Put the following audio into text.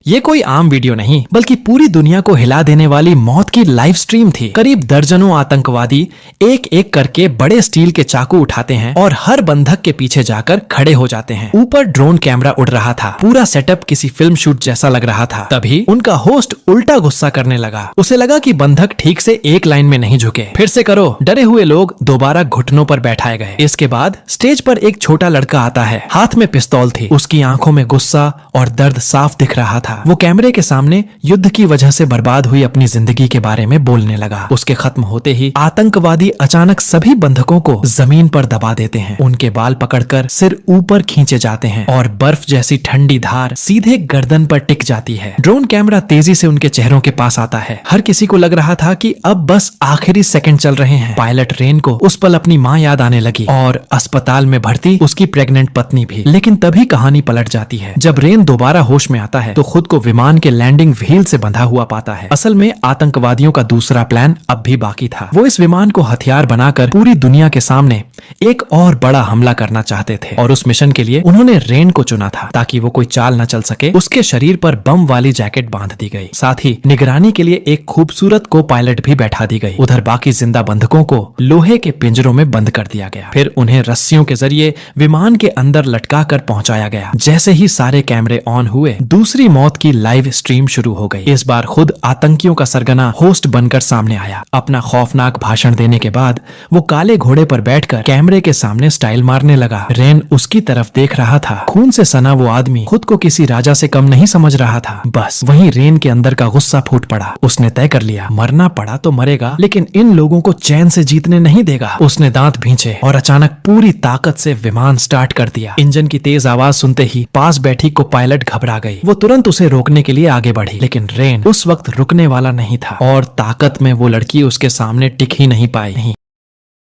ये कोई आम वीडियो नहीं बल्कि पूरी दुनिया को हिला देने वाली मौत की लाइव स्ट्रीम थी। करीब दर्जनों आतंकवादी एक एक करके बड़े स्टील के चाकू उठाते हैं और हर बंधक के पीछे जाकर खड़े हो जाते हैं। ऊपर ड्रोन कैमरा उड़ रहा था। पूरा सेटअप किसी फिल्म शूट जैसा लग रहा था। तभी उनका होस्ट उल्टा गुस्सा करने लगा। उसे लगा कि बंधक ठीक से एक लाइन में नहीं झुके। फिर से करो। डरे हुए लोग दोबारा घुटनों पर बैठाए गए। इसके बाद स्टेज पर एक छोटा लड़का आता है। हाथ में पिस्तौल थी। उसकी आंखों में गुस्सा और दर्द साफ दिख रहा था। वो कैमरे के सामने युद्ध की वजह से बर्बाद हुई अपनी जिंदगी के बारे में बोलने लगा। उसके खत्म होते ही आतंकवादी अचानक सभी बंधकों को जमीन पर दबा देते हैं। उनके बाल पकड़कर सिर ऊपर खींचे जाते हैं और बर्फ जैसी ठंडी धार सीधे गर्दन पर टिक जाती है। ड्रोन कैमरा तेजी से उनके चेहरों के पास आता है। हर किसी को लग रहा था कि अब बस आखिरी सेकंड चल रहे हैं। पायलट रेन को उस पल अपनी माँ याद आने लगी और अस्पताल में भर्ती उसकी प्रेग्नेंट पत्नी भी। लेकिन तभी कहानी पलट जाती है। जब रेन दोबारा होश में आता है तो खुद को विमान के लैंडिंग व्हील से बंधा हुआ पाता है। असल में आतंकवादियों का दूसरा प्लान अब भी बाकी था। वो इस विमान को हथियार बनाकर पूरी दुनिया के सामने एक और बड़ा हमला करना चाहते थे और उस मिशन के लिए उन्होंने रेन को चुना था ताकि वो कोई चाल न चल सके। उसके शरीर पर बम वाली जैकेट बांध दी गई। साथ ही निगरानी के लिए एक खूबसूरत को पायलट भी बैठा दी गई। उधर बाकी जिंदा बंधकों को लोहे के पिंजरों में बंद कर दिया गया। फिर उन्हें रस्सियों के जरिए विमान के अंदर लटका कर पहुंचाया गया। जैसे ही सारे कैमरे ऑन हुए दूसरी मौत की लाइव स्ट्रीम शुरू हो गई। इस बार खुद आतंकियों का सरगना होस्ट बनकर सामने आया। अपना खौफनाक भाषण देने के बाद वो काले घोड़े पर बैठकर कैमरे के सामने स्टाइल मारने लगा। रेन उसकी तरफ देख रहा था। खून से सना वो आदमी खुद को किसी राजा से कम नहीं समझ रहा था। बस वहीं रेन के अंदर का गुस्सा फूट पड़ा। उसने तय कर लिया, मरना पड़ा तो मरेगा, लेकिन इन लोगों को चैन से जीतने नहीं देगा। उसने दांत भींचे और अचानक पूरी ताकत से विमान स्टार्ट कर दिया। इंजन की तेज आवाज सुनते ही पास बैठी को पायलट घबरा गई। वो तुरंत उसे रोकने के लिए आगे बढ़ी, लेकिन रेन उस वक्त रुकने वाला नहीं था और ताकत में वो लड़की उसके सामने टिक ही नहीं पाई।